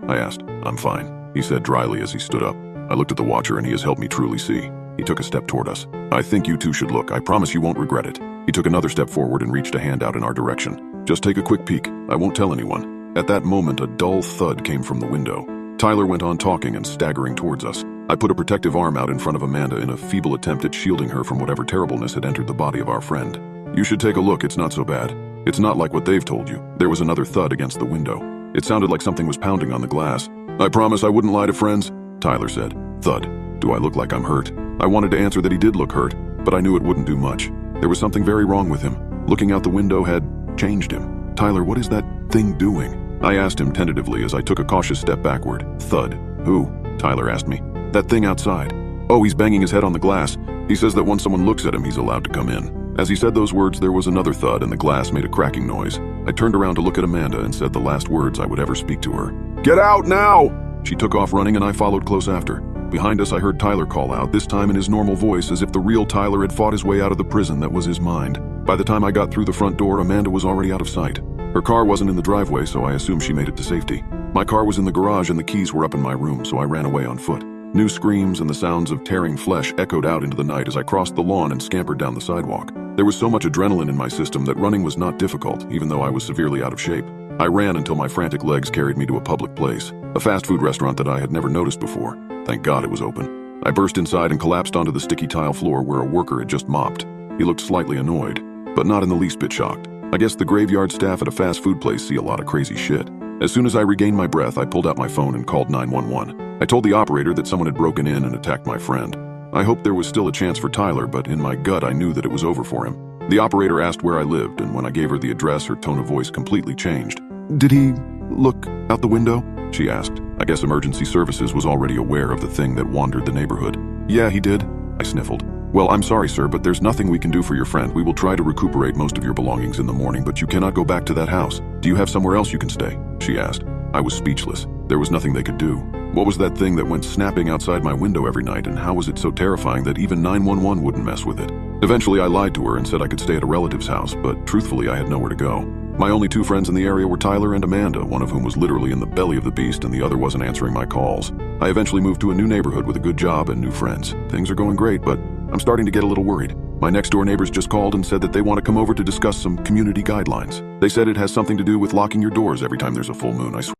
I asked. I'm fine, he said dryly as he stood up. I looked at the watcher and he has helped me truly see. He took a step toward us. I think you two should look. I promise you won't regret it. He took another step forward and reached a hand out in our direction. Just take a quick peek. I won't tell anyone. At that moment, a dull thud came from the window. Tyler went on talking and staggering towards us. I put a protective arm out in front of Amanda in a feeble attempt at shielding her from whatever terribleness had entered the body of our friend. You should take a look. It's not so bad. It's not like what they've told you. There was another thud against the window. It sounded like something was pounding on the glass. I promise I wouldn't lie to friends, Tyler said. Thud. Do I look like I'm hurt? I wanted to answer that he did look hurt, but I knew it wouldn't do much. There was something very wrong with him. Looking out the window had changed him. Tyler, what is that thing doing? I asked him tentatively as I took a cautious step backward. Thud. Who? Tyler asked me. That thing outside. Oh, he's banging his head on the glass. He says that once someone looks at him, he's allowed to come in. As he said those words, there was another thud and the glass made a cracking noise. I turned around to look at Amanda and said the last words I would ever speak to her. Get out now! She took off running and I followed close after. Behind us, I heard Tyler call out, this time in his normal voice, as if the real Tyler had fought his way out of the prison that was his mind. By the time I got through the front door, Amanda was already out of sight. Her car wasn't in the driveway, so I assumed she made it to safety. My car was in the garage and the keys were up in my room, so I ran away on foot. New screams and the sounds of tearing flesh echoed out into the night as I crossed the lawn and scampered down the sidewalk. There was so much adrenaline in my system that running was not difficult, even though I was severely out of shape. I ran until my frantic legs carried me to a public place, a fast food restaurant that I had never noticed before. Thank God it was open. I burst inside and collapsed onto the sticky tile floor where a worker had just mopped. He looked slightly annoyed, but not in the least bit shocked. I guess the graveyard staff at a fast food place see a lot of crazy shit. As soon as I regained my breath, I pulled out my phone and called 911. I told the operator that someone had broken in and attacked my friend. I hoped there was still a chance for Tyler, but in my gut I knew that it was over for him. The operator asked where I lived, and when I gave her the address, her tone of voice completely changed. Did he look out the window? She asked. I guess emergency services was already aware of the thing that wandered the neighborhood. Yeah, he did, I sniffled. Well, I'm sorry, sir, but there's nothing we can do for your friend. We will try to recuperate most of your belongings in the morning, but you cannot go back to that house. Do you have somewhere else you can stay? She asked. I was speechless. There was nothing they could do. What was that thing that went snapping outside my window every night, and how was it so terrifying that even 911 wouldn't mess with it? Eventually, I lied to her and said I could stay at a relative's house, but truthfully, I had nowhere to go. My only two friends in the area were Tyler and Amanda, one of whom was literally in the belly of the beast and the other wasn't answering my calls. I eventually moved to a new neighborhood with a good job and new friends. Things are going great, but I'm starting to get a little worried. My next-door neighbors just called and said that they want to come over to discuss some community guidelines. They said it has something to do with locking your doors every time there's a full moon. I swear